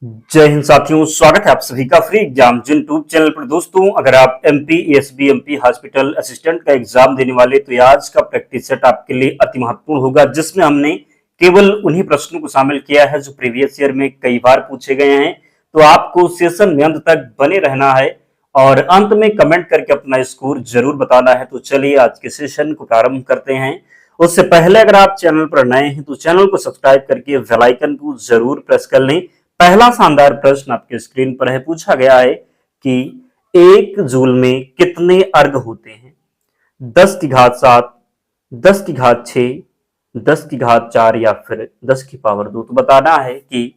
जय हिंद साथियों, स्वागत है आप सभी का फ्री एग्जाम यूट्यूब चैनल पर। दोस्तों, अगर आप MP SB MP hospital assistant का एग्जाम देने वाले तो आज का प्रैक्टिस सेट आपके लिए अति महत्वपूर्ण होगा, जिसमें हमने केवल उन्हीं प्रश्नों को शामिल किया है जो प्रीवियस ईयर में कई बार पूछे गए हैं। तो आपको सेशन में अंत तक बने रहना है और अंत में कमेंट करके अपना स्कोर जरूर बताना है। तो चलिए आज के सेशन को प्रारंभ करते हैं। उससे पहले अगर आप चैनल पर नए हैं तो चैनल को सब्सक्राइब करके बेल आइकन को जरूर प्रेस कर लें। पहला शानदार प्रश्न आपके स्क्रीन पर है। पूछा गया है कि एक जूल में कितने अर्घ होते हैं? 10 की घात 7, 10 की घात 6, 10 की घात 4 या फिर 10 की पावर 2। तो बताना है कि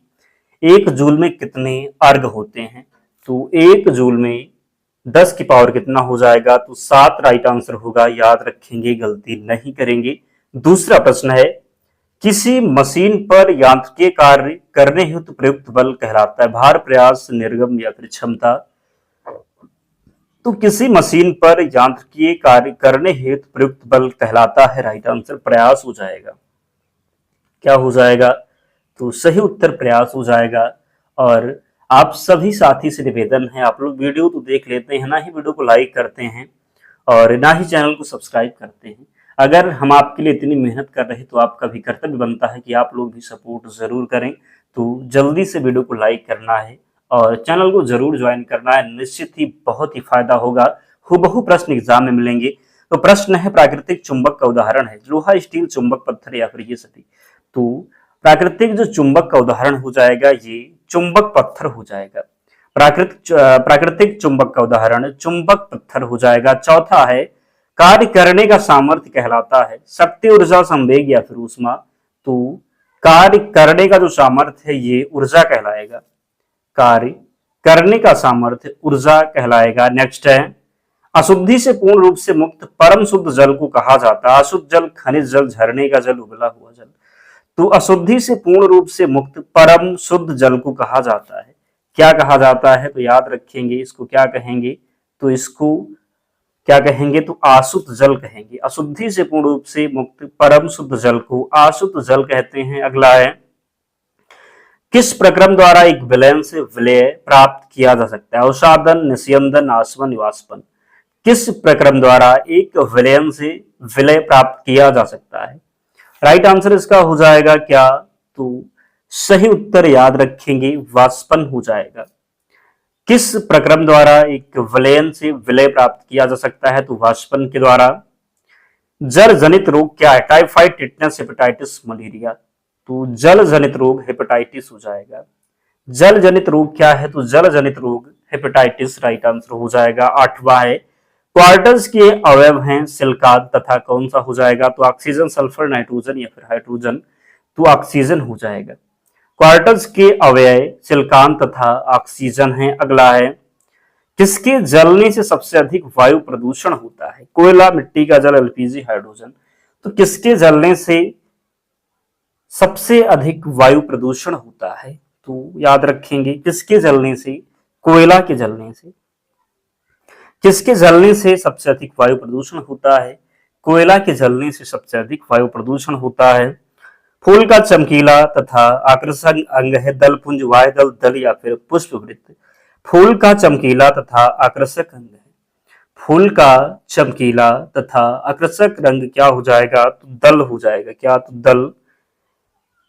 एक जूल में कितने अर्घ होते हैं। तो एक जूल में 10 की पावर कितना हो जाएगा? तो 7 राइट आंसर होगा। याद रखेंगे, गलती नहीं करेंगे। दूसरा प्रश्न है, किसी मशीन पर यांत्रिक कार्य करने हेतु प्रयुक्त बल कहलाता है भार, प्रयास, निर्गम या फिर क्षमता। तो किसी मशीन पर यांत्रिकीय कार्य करने हेतु प्रयुक्त बल कहलाता है, राइट आंसर प्रयास हो जाएगा। क्या हो जाएगा? तो सही उत्तर प्रयास हो जाएगा। और आप सभी साथी से निवेदन है, आप लोग वीडियो तो देख लेते हैं, ना ही वीडियो को लाइक करते हैं और ना ही चैनल को सब्सक्राइब करते हैं। अगर हम आपके लिए इतनी मेहनत कर रहे हैं तो आपका भी कर्तव्य बनता है कि आप लोग भी सपोर्ट जरूर करें। तो जल्दी से वीडियो को लाइक करना है और चैनल को जरूर ज्वाइन करना है। निश्चित ही बहुत ही फायदा होगा। हूबहू प्रश्न एग्जाम में मिलेंगे। तो प्रश्न है, प्राकृतिक चुंबक का उदाहरण है लोहा, स्टील, चुंबक, पत्थर या फिर ये सभी। तो प्राकृतिक जो चुंबक का उदाहरण हो जाएगा ये चुंबक पत्थर हो जाएगा। प्राकृतिक चुंबक का उदाहरण चुंबक पत्थर हो जाएगा। चौथा है, कार्य करने का सामर्थ्य कहलाता है शक्ति, ऊर्जा, संवेग या फिर ऊष्मा। तो कार्य करने का जो सामर्थ्य है ये ऊर्जा कहलाएगा। कार्य करने का सामर्थ्य ऊर्जा कहलाएगा। नेक्स्ट है, अशुद्धि से पूर्ण रूप से मुक्त परम शुद्ध जल को कहा जाता है अशुद्ध जल, खनिज जल, झरने का जल, उबला हुआ जल। तो अशुद्धि से पूर्ण रूप से मुक्त परम शुद्ध जल को कहा जाता है, क्या कहा जाता है? तो याद रखेंगे, इसको क्या कहेंगे? तो इसको क्या कहेंगे? तो आशुद्ध जल कहेंगे। अशुद्धि से पूर्ण रूप से मुक्त परम शुद्ध जल को आशुद्ध जल कहते हैं। अगला है, किस प्रक्रम द्वारा एक विलयन से विलय प्राप्त किया जा सकता है? अवसादन, निस्यंदन, आसवन, निवासपन। किस प्रक्रम द्वारा एक विलयन से विलय प्राप्त किया जा सकता है? राइट आंसर इसका हो जाएगा क्या? तो सही उत्तर याद रखेंगे, वाष्पन हो जाएगा। किस प्रक्रम द्वारा एक विलयन से विलय प्राप्त किया जा सकता है? तो वाष्पन के द्वारा। जल जनित रोग क्या है? Typhoid, tetanus, hepatitis, malaria. तो जल जनित रोग हेपेटाइटिस हो जाएगा। जल जनित रोग क्या है? तो जल जनित रोग हेपेटाइटिस राइट आंसर हो जाएगा। आठवां है, क्वार्टर्स के अवयव हैं सिलिकॉन तथा कौन सा हो जाएगा? तो ऑक्सीजन, सल्फर, नाइट्रोजन या फिर हाइड्रोजन। तो ऑक्सीजन हो जाएगा। क्वार्टर्स के अवयव सिलिकॉन तथा ऑक्सीजन है। अगला है, किसके जलने से सबसे अधिक वायु प्रदूषण होता है? कोयला, मिट्टी का जल, एलपीजी, हाइड्रोजन। तो किसके जलने से सबसे अधिक वायु प्रदूषण होता है? तो याद रखेंगे, किसके जलने से? कोयला के जलने से। किसके जलने से सबसे अधिक वायु प्रदूषण होता है? कोयला के जलने से सबसे अधिक वायु प्रदूषण होता है। फूल का चमकीला तथा आकर्षक अंग है दलपुंज, वायुदल, दल या फिर पुष्पवृत्त। फूल का चमकीला तथा आकर्षक अंग है। फूल का चमकीला तथा आकर्षक रंग क्या हो जाएगा? तो दल हो जाएगा। क्या? तो दल।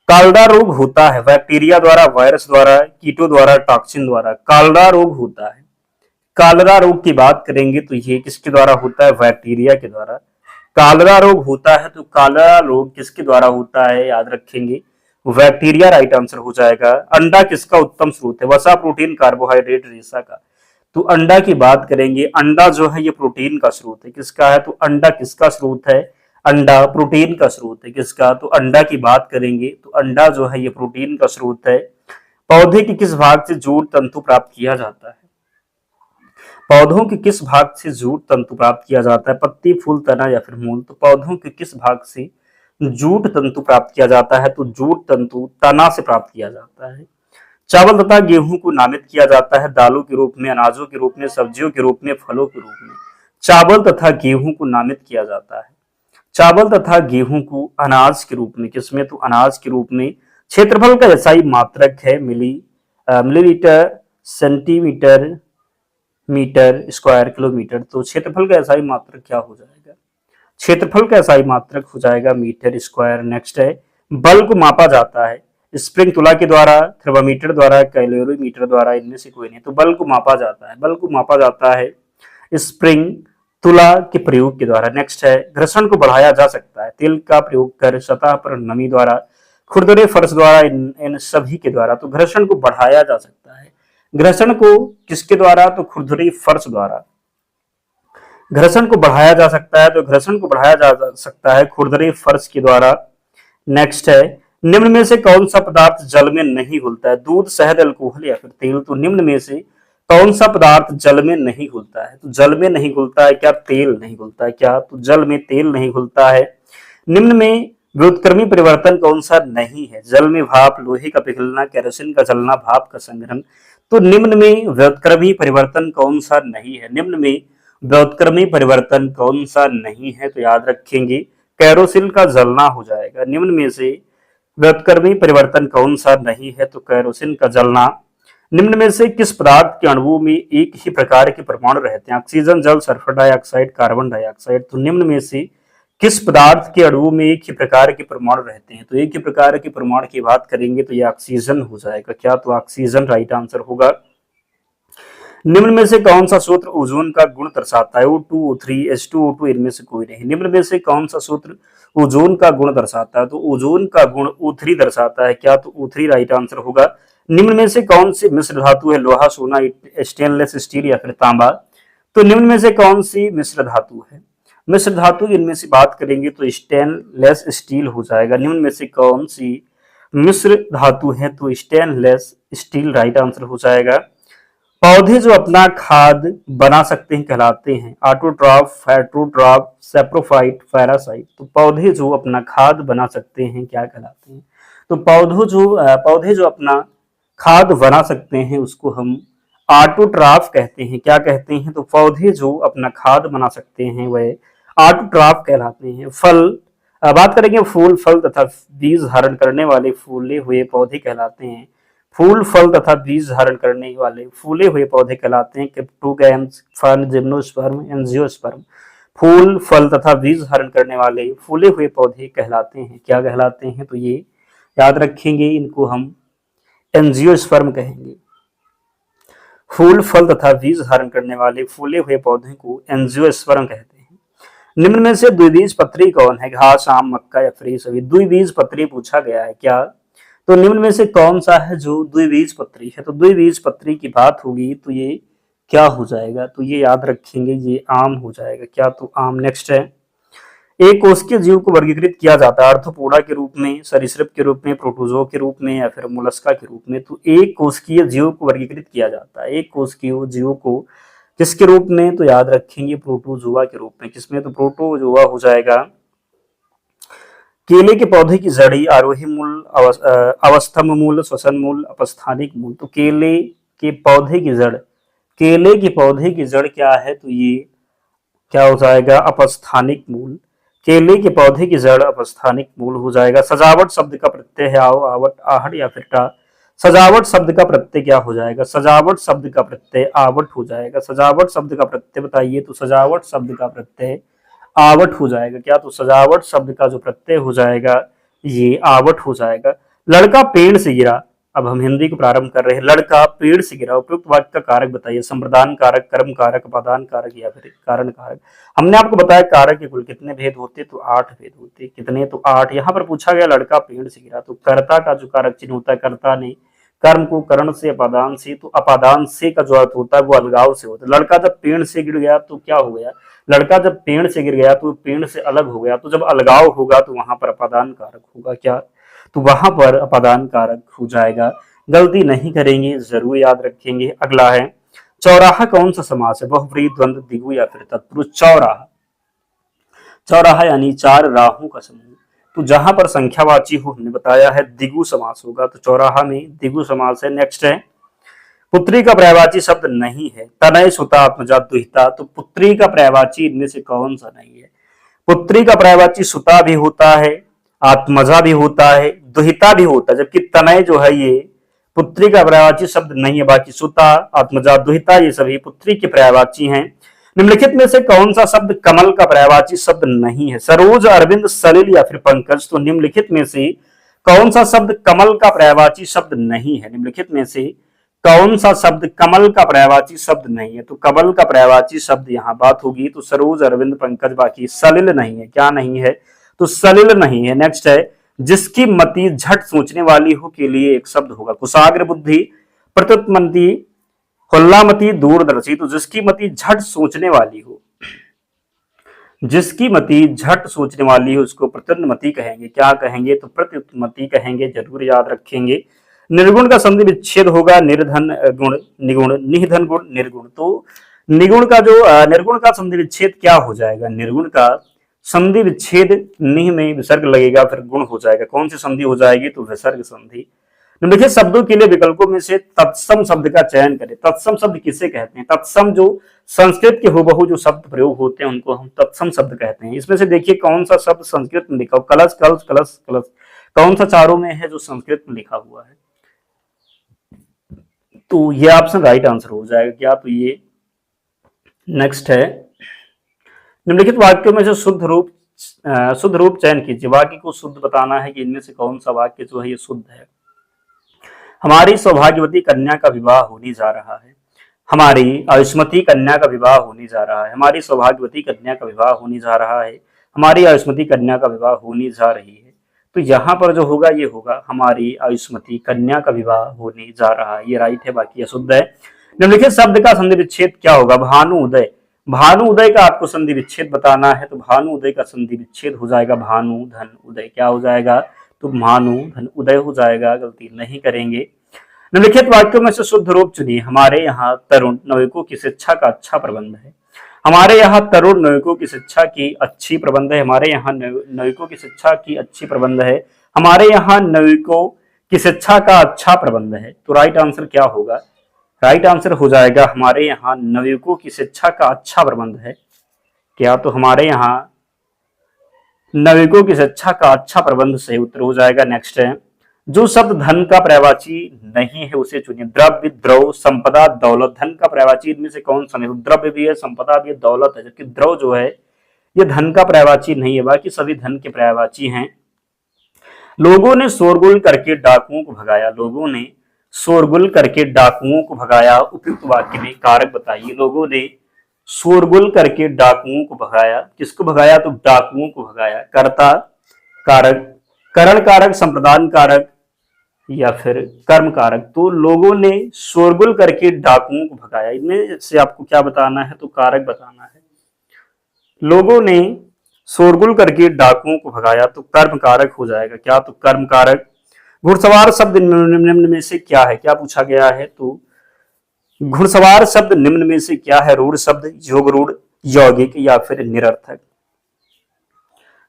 कालरा रोग होता है बैक्टीरिया द्वारा, वायरस द्वारा, कीटों द्वारा, टॉक्सिन द्वारा। कालरा रोग होता है। कालरा रोग की बात करेंगे तो ये किसके द्वारा होता है? बैक्टीरिया के द्वारा कालरा रोग होता है। तो कालरा रोग किसके द्वारा होता है? याद रखेंगे, बैक्टीरिया राइट आंसर हो जाएगा। अंडा किसका उत्तम स्रोत है? वसा, प्रोटीन, कार्बोहाइड्रेट, रेशा का। तो अंडा की बात करेंगे, अंडा जो है ये प्रोटीन का स्रोत है। किसका है? तो अंडा किसका स्रोत है? अंडा प्रोटीन का स्रोत है। किसका? तो अंडा की बात करेंगे तो अंडा जो है ये प्रोटीन का स्रोत है। पौधे के किस भाग से जूट तंतु प्राप्त किया जाता है? पौधों के किस भाग से जूट तंतु प्राप्त किया जाता है? पत्ती, फूल, तना या फिर मूल। तो पौधों के किस भाग से जूट तंतु प्राप्त किया जाता है? तो जूट तंतु तना से प्राप्त किया जाता है। चावल तथा गेहूं को नामित किया जाता है दालों के रूप में, अनाजों के रूप में, सब्जियों के रूप में, फलों के रूप में। चावल तथा गेहूं को नामित किया जाता है। चावल तथा गेहूं को अनाज के रूप में, किसमें? तो अनाज के रूप में। क्षेत्रफल का एसआई मात्रक है milli millilitre, centimetre, metre square, kilometre. तो क्षेत्रफल का एसआई मात्रक क्या हो जाएगा? क्षेत्रफल का एसआई मात्रक हो जाएगा मीटर स्क्वायर। नेक्स्ट है, बल को मापा जाता है स्प्रिंग तुला के द्वारा, थर्मामीटर द्वारा, कैलोरीमीटर द्वारा, इनमें से कोई नहीं। तो बल को मापा जाता है, बल को मापा जाता है स्प्रिंग तुला के प्रयोग के द्वारा। नेक्स्ट है, घर्षण को बढ़ाया जा सकता है तेल का प्रयोग कर, सतह पर नमी द्वारा, खुरदरे फर्श द्वारा, इन सभी के द्वारा। तो घर्षण को बढ़ाया जा सकता है, घर्षण को किसके द्वारा? तो खुरदरी फर्श द्वारा घर्षण को बढ़ाया जा सकता है। तो घर्षण को बढ़ाया जा सकता है खुरदरे फर्श के द्वारा। नेक्स्ट है, निम्न में से कौन सा पदार्थ जल में नहीं घुलता है? दूध, शहद, अल्कोहल या फिर तेल। तो निम्न में से कौन सा पदार्थ जल में नहीं घुलता है? तो जल में नहीं घुलता है क्या? तेल नहीं घुलता है क्या? तो जल में तेल नहीं घुलता है। निम्न में व्युत्क्रमी परिवर्तन कौन सा नहीं है? जल में भाप, लोहे का पिघलना, केरोसिन का जलना, भाप का संग्रहण। तो निम्न में व्युत्क्रमी परिवर्तन कौन सा नहीं है? निम्न में व्युत्क्रमी परिवर्तन कौन सा नहीं है? तो याद रखेंगे केरोसिन का जलना हो जाएगा। निम्न में से व्युत्क्रमी परिवर्तन कौन सा नहीं है? तो केरोसिन का जलना। निम्न में से किस पदार्थ के अणुओं में एक ही प्रकार के परमाणु रहते हैं? ऑक्सीजन, जल, सल्फर डाइऑक्साइड, कार्बन डाइऑक्साइड। तो निम्न में से किस पदार्थ के अणुओं में एक ही प्रकार के परमाणु रहते हैं? तो एक ही प्रकार के परमाणु की बात करेंगे तो यह ऑक्सीजन हो जाएगा। क्या? तो ऑक्सीजन राइट आंसर होगा। निम्न में से कौन सा सूत्र ओजोन का गुण दर्शाता है? O2, O3, H2, O2, इनमें से कोई नहीं। निम्न में से कौन सा सूत्र ओजोन का गुण दर्शाता है? तो ओजोन का गुण O3 दर्शाता है। क्या? तो O3 राइट आंसर होगा। निम्न में से कौन सी मिश्र धातु है? लोहा, सोना, स्टेनलेस स्टील या फिर तांबा। तो निम्न में से कौन सी मिश्र धातु है? मिश्र धातु इनमें से बात करेंगे तो स्टेनलेस स्टील हो जाएगा। निम्न में से कौन सी मिश्र धातु है? तो स्टेनलेस स्टील राइट आंसर हो जाएगा। पौधे जो अपना खाद बना सकते हैं कहलाते हैं ऑटोट्रॉफ, हेटेरोट्रॉफ, सैप्रोफाइट, पैरासाइट। तो पौधे जो अपना खाद बना सकते हैं क्या कहलाते हैं? तो पौधे जो अपना खाद बना सकते हैं उसको हम ऑटोट्रॉफ कहते हैं। क्या कहते हैं? तो पौधे जो अपना खाद बना सकते हैं वह ऑटोट्रॉफ कहलाते हैं। बात करेंगे फूल, फल तथा बीज धारण करने वाले फूले हुए पौधे कहलाते हैं। फूल, फल तथा बीज धारण करने वाले फूले हुए पौधे कहलाते हैं क्रिप्टोगैम्स, फर्न, जिम्नोस्पर्म, एंजियोस्पर्म। फूल, फल तथा बीज धारण करने वाले फूले हुए पौधे कहलाते हैं। क्या कहलाते हैं? तो ये याद रखेंगे, इनको हम एंजियोस्पर्म कहेंगे। फूल, फल तथा बीज धारण करने वाले फूले हुए पौधे को एंजियोस्पर्म कहते हैं। निम्न में से द्विबीजपत्री कौन है? घास, आम, मक्का या फिर सभी। द्विबीजपत्री पूछा गया है। क्या? तो निम्न में से कौन सा है जो द्विबीजपत्री है? तो द्विबीजपत्री की बात होगी तो ये क्या हो जाएगा? तो ये याद रखेंगे, ये आम हो जाएगा। क्या? तो आम। नेक्स्ट है, एक कोशिकीय जीव को वर्गीकृत किया जाता है आर्थ्रोपोडा के रूप में, सरीसृप के रूप में, प्रोटोजो के रूप में या फिर मोलस्का के रूप में। तो एक कोशिकीय जीव को वर्गीकृत किया जाता है, एक कोशिकीय जीव को किसके रूप में? तो याद रखेंगे प्रोटोजोआ के रूप में। किसमें? तो प्रोटोजोआ हो जाएगा। केले के पौधे की जड़ी आरोही मूल, अवस्थम मूल, श्वसन मूल, अपस्थानिक मूल। तो केले के पौधे की जड़, केले के पौधे की जड़ क्या है? तो ये क्या हो जाएगा? अपस्थानिक मूल। केले के पौधे की जड़ अपस्थानिक मूल हो जाएगा। सजावट शब्द का प्रत्यय है आओ, आवट, आहट या फिर टा। सजावट शब्द का प्रत्यय क्या हो जाएगा? सजावट शब्द का प्रत्यय आवट हो जाएगा। सजावट शब्द का प्रत्यय बताइए। तो सजावट शब्द का प्रत्यय आवट हो जाएगा। क्या? तो सजावट शब्द का जो प्रत्यय हो जाएगा ये आवट हो जाएगा। लड़का पेड़ से गिरा। अब हम हिंदी को प्रारंभ कर रहे हैं। लड़का पेड़ से गिरा। उपयुक्त वाक्य का कारक बताइए। संप्रदान कारक, कर्म कारक, उपादान कारक या फिर कारण कारक। हमने आपको बताया कारक के कुल कितने भेद होते? तो 8 भेद होते। कितने? तो 8। यहाँ पर पूछा गया लड़का पेड़ से गिरा, तो कर्ता का जो कारक चिन्ह होता है, कर्ता ने कर्म को करण से, अपादान से, तो अपादान से का जो अर्थ होता है वो अलगाव से होता है। लड़का जब पेड़ से गिर गया तो क्या हो गया? लड़का जब पेड़ से गिर गया तो पेड़ से अलग हो गया। तो जब अलगाव होगा तो वहां पर अपादान कारक होगा। क्या? तो वहां पर अपादान कारक हो जाएगा। गलती नहीं करेंगे, जरूर याद रखेंगे। अगला है, चौराहा कौन सा समास है? बहुव्रीहि, द्वंद्व, द्विगु या फिर तत्पुरुष। चौराहा, चौराहा यानी 4 राहों का समूह। तो जहां पर संख्यावाची हो हमने बताया है द्विगु समास होगा। तो चौराहा में द्विगु समास है। नेक्स्ट है, पुत्री का पर्यायवाची शब्द नहीं है। तनय, सुता, आत्मजा, दुहिता। तो पुत्री का पर्यायवाची इनमें से कौन सा नहीं है? पुत्री का पर्यायवाची सुता भी होता है, आत्मजा भी होता है, दुहिता भी होता है, जबकि तनय जो है ये पुत्री का पर्यायवाची शब्द नहीं है। बाकी सुता, आत्मजा, दुहिता ये सभी पुत्री के पर्यायवाची हैं। निम्नलिखित में से कौन सा शब्द कमल का पर्यायवाची शब्द नहीं है? सरोज, अरविंद, सलिल या फिर पंकज। तो निम्नलिखित में से कौन सा शब्द कमल का पर्यायवाची शब्द नहीं है? निम्नलिखित में से कौन सा शब्द कमल का पर्यायवाची शब्द नहीं है? तो कमल का पर्यायवाची शब्द यहाँ बात होगी तो सरोज, अरविंद, पंकज। बाकी सलिल नहीं है। क्या नहीं है? तो सलिल नहीं है। नेक्स्ट है जिसकी मति झट सोचने वाली हो के लिए एक शब्द होगा। कुशाग्र बुद्धि, प्रत्युतमती, हुल्लामती, दूरदर्शी। तो जिसकी मति झट सोचने वाली हो, जिसकी मति झट सोचने वाली हो उसको प्रत्युन्नमति कहेंगे। क्या कहेंगे? तो प्रत्युन्नमति कहेंगे। जरूर याद रखेंगे। निर्गुण का संधि विच्छेद होगा निर्धन गुण निगुण, निधन गुण निर्गुण। तो निगुण का जो निर्गुण का संधि विच्छेद क्या हो जाएगा? निर्गुण का संधि विच्छेद निह में विसर्ग लगेगा फिर गुण हो जाएगा। कौन सी संधि हो जाएगी? तो विसर्ग संधि। निम्नलिखित शब्दों के लिए विकल्पों में से तत्सम शब्द का चयन करें। तत्सम शब्द किसे कहते हैं? तत्सम जो संस्कृत के हुबहू जो शब्द प्रयोग होते हैं उनको हम तत्सम शब्द कहते हैं। इसमें से देखिए कौन सा शब्द संस्कृत में लिखा हो। कलश, कलश, कलश, कलश। कौन सा चारों में है जो संस्कृत में लिखा हुआ है? तो ये ऑप्शन राइट आंसर हो जाएगा। क्या? तो ये नेक्स्ट है निम्नलिखित वाक्यों में से शुद्ध रूप चयन कीजिए। वाक्य को शुद्ध बताना है कि इनमें से कौन सा वाक्य जो है ये शुद्ध है। हमारी सौभाग्यवती कन्या का विवाह होने जा रहा है। हमारी आयुष्मती कन्या का विवाह होने जा रहा है। हमारी सौभाग्यवती कन्या का विवाह होने जा रहा है। हमारी आयुष्मती कन्या का विवाह होने जा रही है। तो यहाँ पर जो होगा ये होगा हमारी आयुष्मती कन्या का विवाह होने जा रहा है। ये राइट है। बाकी अशुद्ध है। निम्नलिखित शब्द का संधि विच्छेद क्या होगा? भानु उदय। भानु उदय का आपको संधि विच्छेद बताना है तो भानु उदय का संधि विच्छेद हो जाएगा भानु धन उदय। क्या हो जाएगा? तो भानु धन उदय हो जाएगा। गलती नहीं करेंगे। निम्नलिखित वाक्यों में से शुद्ध रूप चुनिए। हमारे यहाँ तरुण नाविकों की शिक्षा का अच्छा प्रबंध है। हमारे यहाँ तरुण नाविकों की शिक्षा की अच्छी प्रबंध है। हमारे यहाँ नाविकों की शिक्षा की अच्छी प्रबंध है। हमारे यहाँ नाविकों की शिक्षा का अच्छा प्रबंध है। तो राइट आंसर क्या होगा? राइट आंसर हो जाएगा हमारे यहाँ नाविकों की शिक्षा का अच्छा प्रबंध है। क्या? तो हमारे यहाँ नाविकों की शिक्षा का अच्छा प्रबंध सही उत्तर हो जाएगा। नेक्स्ट है जो शब्द धन का पर्यायवाची नहीं है उसे चुनिए। द्रव्य, द्रव, संपदा, दौलत। धन का पर्यायवाची इनमें से कौन सा नहीं? द्रव्य भी है, संपदा भी है, दौलत है। जबकि द्रव जो है ये धन का पर्यायवाची नहीं है। बाकी सभी धन के पर्यायवाची हैं। लोगों ने शोरगुल करके डाकुओं को भगाया। लोगों ने शोरगुल करके डाकुओं को भगाया। उपयुक्त वाक्य में कारक बताइए। लोगों ने शोरगुल करके डाकुओं को भगाया। किसको भगाया? तो डाकुओं को भगाया। कर्ता कारक, करण कारक, संप्रदान कारक या फिर कर्म कारक। तो लोगों ने शोरगुल करके डाकुओं को भगाया। इनमें से आपको क्या बताना है? तो कारक बताना है। लोगों ने शोरगुल करके डाकुओं को भगाया तो कर्म कारक हो जाएगा। क्या? तो कर्म कारक। घुड़सवार शब्द निम्न में से क्या है? क्या पूछा गया है? तो घुड़सवार शब्द निम्न में से क्या है? रूढ़ शब्द, योग रूढ़, यौगिक या फिर निरर्थक।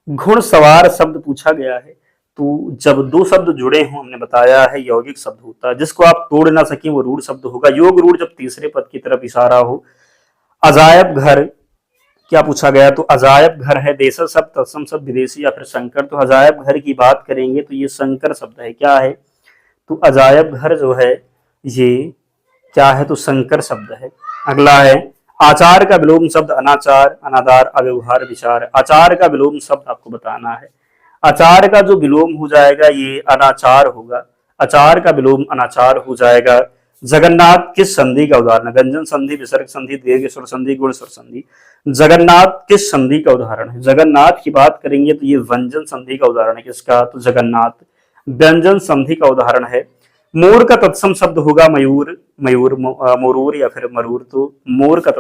घुड़सवार शब्द पूछा गया है तो जब दो शब्द जुड़े हों हमने बताया है यौगिक शब्द होता है। जिसको आप तोड़ ना सके वो रूढ़ शब्द होगा। योग रूढ़ जब तीसरे पद की तरफ इशारा हो। अजायब घर क्या पूछा गया? तो अजायब घर है। देशज शब्द, तत्सम शब्द, विदेशी या फिर संकर। तो अजायब घर की बात करेंगे तो ये संकर शब्द है। क्या है? तो अजायब घर जो है ये क्या है? तो संकर शब्द है। अगला है आचार का विलोम शब्द अनाचार, अनादार, अव्यवहार, विचार। आचार का विलोम शब्द आपको बताना है। आचार का जो विलोम हो जाएगा ये अनाचार होगा। आचार का विलोम अनाचार हो जाएगा। जगन्नाथ किस संधि का उदाहरण है? व्यंजन संधि, विसर्ग संधि, दीर्घ स्वर संधि, गुण स्वर संधि। जगन्नाथ किस संधि का उदाहरण है? जगन्नाथ की बात करेंगे तो ये व्यंजन संधि का उदाहरण है। किसका? तो जगन्नाथ व्यंजन संधि का उदाहरण है। मोर का तत्सम शब्द होगा मयूर, मयूर, मोरूर या फिर मरूर। तो मोर का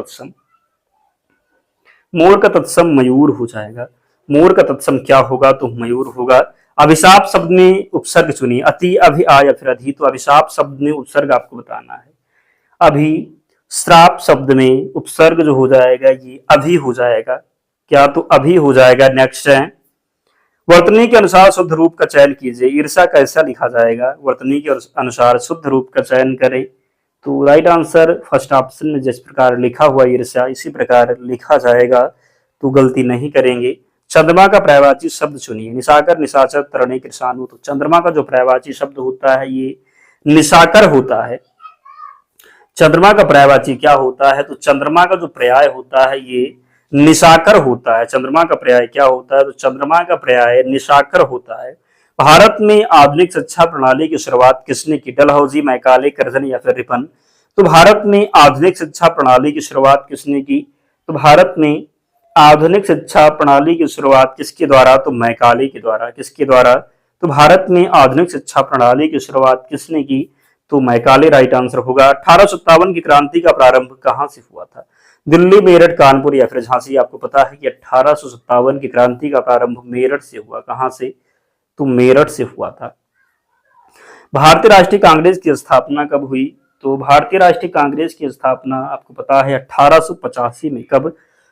तत्सम मयूर हो जाएगा। मोर का तत्सम क्या होगा? तो मयूर होगा। अभिशाप शब्द में उपसर्ग चुनिए। अति, अभि, आ या फिर अधि। तो अभिशाप शब्द में उपसर्ग आपको बताना है। अभि, श्राप शब्द में उपसर्ग जो हो जाएगा ये अभि हो जाएगा। क्या? तो अभि हो जाएगा। नेक्स्ट है वर्तनी के अनुसार शुद्ध रूप का चयन कीजिए। ईर्षा कैसा लिखा जाएगा? वर्तनी के अनुसार शुद्ध रूप का चयन करें तो राइट आंसर फर्स्ट ऑप्शन में जिस प्रकार लिखा हुआ ईर्षा इसी प्रकार लिखा जाएगा। तो गलती नहीं करेंगे। चंद्रमा का पर्यायवाची शब्द चुनिए। निशाकर, निशाचर, तरणी, कृषाणु। तो चंद्रमा का जो पर्यायवाची शब्द होता है ये निशाकर होता है। चंद्रमा का पर्यायवाची क्या होता है? तो चंद्रमा का जो पर्याय होता है ये निशाकर होता है। चंद्रमा का पर्याय क्या होता है? तो चंद्रमा का पर्याय निशाकर होता है। भारत में आधुनिक शिक्षा प्रणाली की शुरुआत किसने की? डलहौजी, मैकाले, कर्जन या फिर रिपन? तो भारत में आधुनिक शिक्षा प्रणाली की शुरुआत किसने की? तो भारत में आधुनिक शिक्षा प्रणाली की शुरुआत किसके द्वारा? तो मैकाले के द्वारा। किसके द्वारा? तो भारत में आधुनिक शिक्षा प्रणाली की शुरुआत किसने की? तो मैकाले राइट आंसर होगा। 1857 की क्रांति का प्रारंभ कहां से हुआ था? दिल्ली, मेरठ, कानपुर या फिर झांसी? आपको पता है कि 1857 की क्रांति का प्रारंभ मेरठ से हुआ। कहां से? तो मेरठ से हुआ था। भारतीय राष्ट्रीय कांग्रेस की स्थापना कब हुई? तो भारतीय राष्ट्रीय कांग्रेस की स्थापना आपको पता है 1885 में। कब?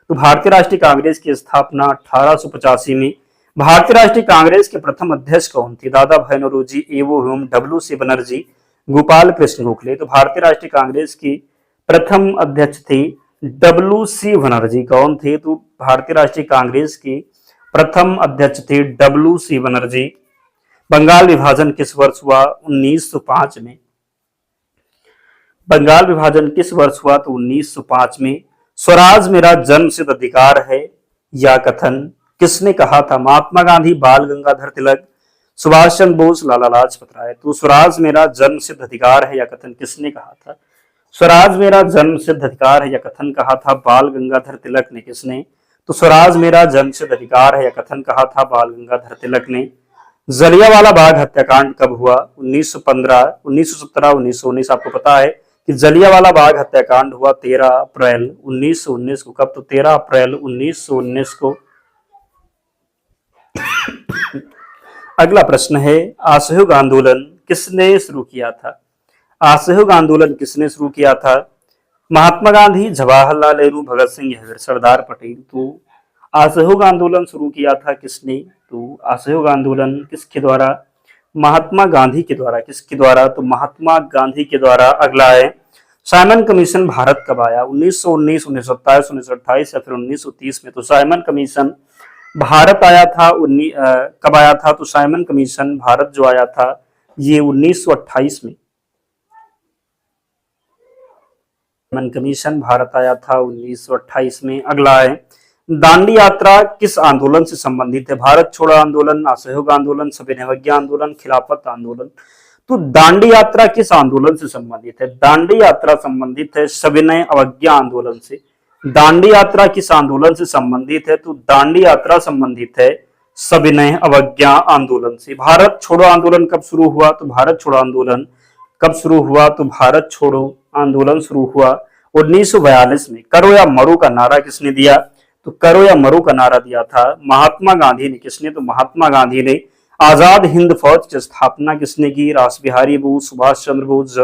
तो भारतीय राष्ट्रीय कांग्रेस की स्थापना 1885 में। भारतीय राष्ट्रीय कांग्रेस के प्रथम अध्यक्ष कौन थे? दादा भाई नौरोजी, एवो ह्यूम, डब्ल्यू.सी. बनर्जी, गोपाल कृष्ण गोखले? तो भारतीय राष्ट्रीय कांग्रेस की प्रथम अध्यक्ष थे डब्ल्यू.सी. बनर्जी। कौन थे? तो भारतीय राष्ट्रीय कांग्रेस के प्रथम अध्यक्ष थे डब्ल्यू.सी. बनर्जी। बंगाल विभाजन किस वर्ष हुआ? 1905 में। बंगाल विभाजन किस वर्ष हुआ? तो 1905 में। स्वराज मेरा जन्मसिद्ध अधिकार है या कथन किसने कहा था? महात्मा गांधी, बाल गंगाधर तिलक, सुभाष चंद्र बोस, लाला लाजपत राय? तो स्वराज मेरा जन्मसिद्ध अधिकार है या कथन किसने कहा था? स्वराज मेरा जन्मसिद्ध अधिकार है या कथन कहा था बाल गंगाधर तिलक ने। किसने? तो स्वराज मेरा जन्मसिद्ध अधिकार है या कथन कहा था बाल गंगाधर तिलक ने। जलियांवाला बाग हत्याकांड कब हुआ? 1915, 1917, 1919? आपको पता है कि जलियांवाला बाग हत्याकांड हुआ 13 अप्रैल 1919 को। कब? तो 13 अप्रैल 1919 को। अगला प्रश्न है, असहयोग आंदोलन किसने शुरू किया था? असहयोग आंदोलन किसने शुरू किया था? महात्मा गांधी, जवाहरलाल नेहरू, भगत सिंह या फिर सरदार पटेल? तो असहयोग आंदोलन शुरू किया था किसने? तो असहयोग आंदोलन किसके द्वारा? महात्मा गांधी के द्वारा। किसके द्वारा? तो महात्मा गांधी के द्वारा। अगला है, साइमन कमीशन भारत कब आया? 1919, 1927, 1928 या फिर 1930 में? तो साइमन कमीशन भारत आया था कब आया था? तो साइमन कमीशन भारत जो आया था ये 1928 में। साइमन कमीशन भारत आया था 1928 में। अगला है, दांडी यात्रा किस आंदोलन से संबंधित है? भारत छोड़ो आंदोलन, असहयोग आंदोलन, सविनय अवज्ञा आंदोलन, खिलाफत आंदोलन? तो दांडी यात्रा किस आंदोलन से संबंधित है? दांडी यात्रा संबंधित है सविनय अवज्ञा आंदोलन से। दांडी यात्रा किस आंदोलन से संबंधित है? तो दांडी यात्रा संबंधित है सविनय अवज्ञा आंदोलन से। भारत छोड़ो आंदोलन कब शुरू हुआ? तो भारत छोड़ो आंदोलन कब शुरू हुआ? तो भारत छोड़ो आंदोलन शुरू हुआ 1942 में। करो या मरो का नारा किसने दिया? तो करो या मरो का नारा दिया था महात्मा गांधी ने। किसने? तो महात्मा गांधी ने। आजाद हिंद फौज की स्थापना किसने की? रास बिहारी बोस, सुभाष चंद्र बोस,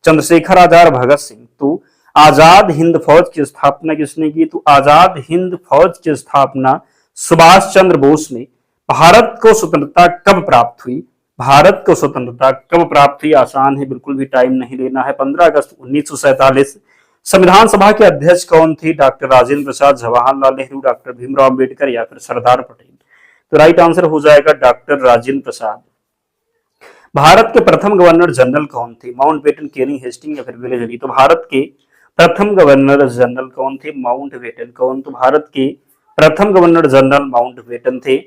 चंद्रशेखर आजाद, भगत सिंह? तो आजाद हिंद फौज की स्थापना किसने की? तो आजाद हिंद फौज की स्थापना सुभाष चंद्र बोस ने। भारत को स्वतंत्रता कब प्राप्त हुई? भारत को स्वतंत्रता कब प्राप्त हुई? आसान है, बिल्कुल भी टाइम नहीं लेना है। 15 अगस्त 1947। संविधान सभा के अध्यक्ष कौन थे? डॉक्टर राजेंद्र प्रसाद, जवाहरलाल नेहरू, डॉक्टर भीमराव अम्बेडकर या फिर सरदार पटेल? तो राइट आंसर हो जाएगा डॉक्टर राजेंद्र प्रसाद। भारत के प्रथम गवर्नर जनरल कौन थे? माउंटबेटन, केनिंग, हेस्टिंग या फिर वेलेस्ली? तो भारत के प्रथम गवर्नर जनरल कौन थे? माउंटबेटन। कौन? तो भारत के प्रथम गवर्नर जनरल माउंटबेटन थे।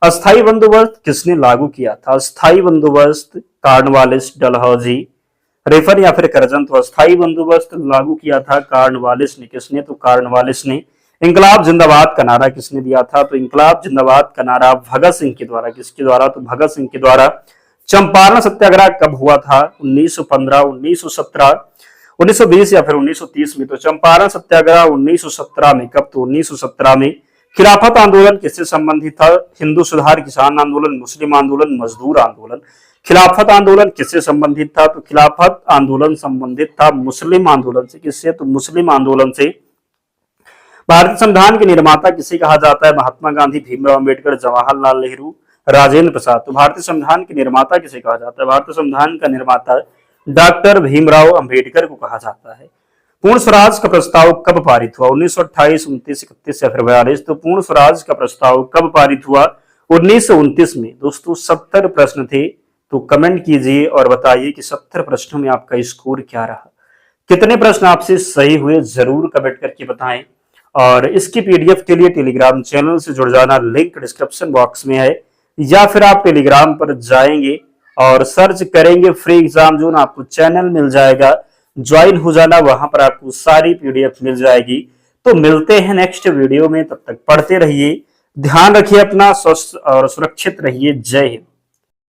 अस्थायी बंदोबस्त किसने लागू किया था? अस्थायी बंदोबस्त कॉर्नवालिस, डलहौजी, रेफर या फिर कर्जन? तो अस्थायी बंदोबस्त लागू किया था कॉर्नवालिस ने। किसने? तो कॉर्नवालिस ने। इंकलाब जिंदाबाद का नारा किसने दिया था? तो इंकलाब जिंदाबाद का नारा भगत सिंह के द्वारा। किसके द्वारा? तो भगत सिंह के द्वारा। चंपारण सत्याग्रह कब हुआ था? 1915, 1917, 1920 या फिर 1930 में? तो चंपारण सत्याग्रह 1917 में। कब? तो 1917 में। खिलाफत आंदोलन किससे संबंधित था? हिंदू सुधार, किसान आंदोलन, मुस्लिम आंदोलन, मजदूर आंदोलन? खिलाफत आंदोलन किससे संबंधित था? तो खिलाफत आंदोलन संबंधित था मुस्लिम आंदोलन से। किससे? तो मुस्लिम आंदोलन से। भारतीय संविधान के निर्माता किसे कहा जाता है? महात्मा गांधी, भीमराव अम्बेडकर, जवाहरलाल नेहरू, राजेंद्र प्रसाद? तो भारतीय संविधान के निर्माता किसे कहा जाता है? भारतीय संविधान का निर्माता डॉक्टर भीमराव अम्बेडकर को कहा जाता है। पूर्ण स्वराज का प्रस्ताव कब पारित हुआ? 1928, 29, 31 या फिर 42? तो पूर्ण स्वराज का प्रस्ताव कब पारित हुआ? 1929 में। दोस्तों 70 प्रश्न थे, तो कमेंट कीजिए और बताइए कि 70 प्रश्नों में आपका स्कोर क्या रहा, कितने प्रश्न आपसे सही हुए, जरूर कमेंट करके बताएं। और इसकी पीडीएफ के लिए टेलीग्राम चैनल से जुड़ जाना, लिंक डिस्क्रिप्शन बॉक्स में है, या फिर आप टेलीग्राम पर जाएंगे और सर्च करेंगे फ्री एग्जाम जोन, आपको चैनल मिल जाएगा, ज्वाइन हो जाना, वहां पर आपको सारी पीडीएफ मिल जाएगी। तो मिलते हैं नेक्स्ट वीडियो में, तब तक पढ़ते रहिए, ध्यान रखिए अपना, स्वस्थ और सुरक्षित रहिए। जय हिंद।